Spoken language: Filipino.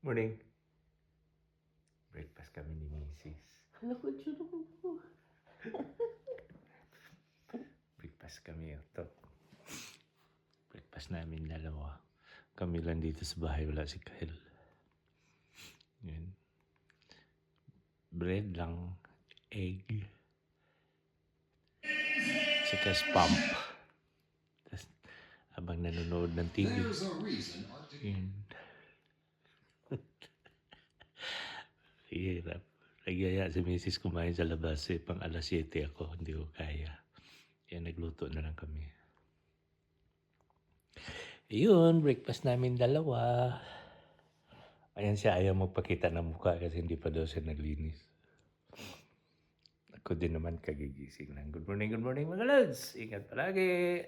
Morning. Breakfast kami ni Mrs. Naku, tsuro ko. Breakfast kami ito. Breakfast namin dalawa. Kami lang dito sa bahay, wala si Kyle. Yun. Bread lang, egg, saka spam. Tapos, habang nanonood ng TV. Yun. Hirap. Nagyaya si Mrs. kumain sa labas pang alas 7 ako, hindi ko kaya. Kaya nagluto na lang kami. Yun, breakfast namin dalawa. Ayan siya, ayaw magpakita ng mukha kasi hindi pa daw siya naglinis. Ako din naman kagigising lang. Good morning mga lods. Ingat palagi.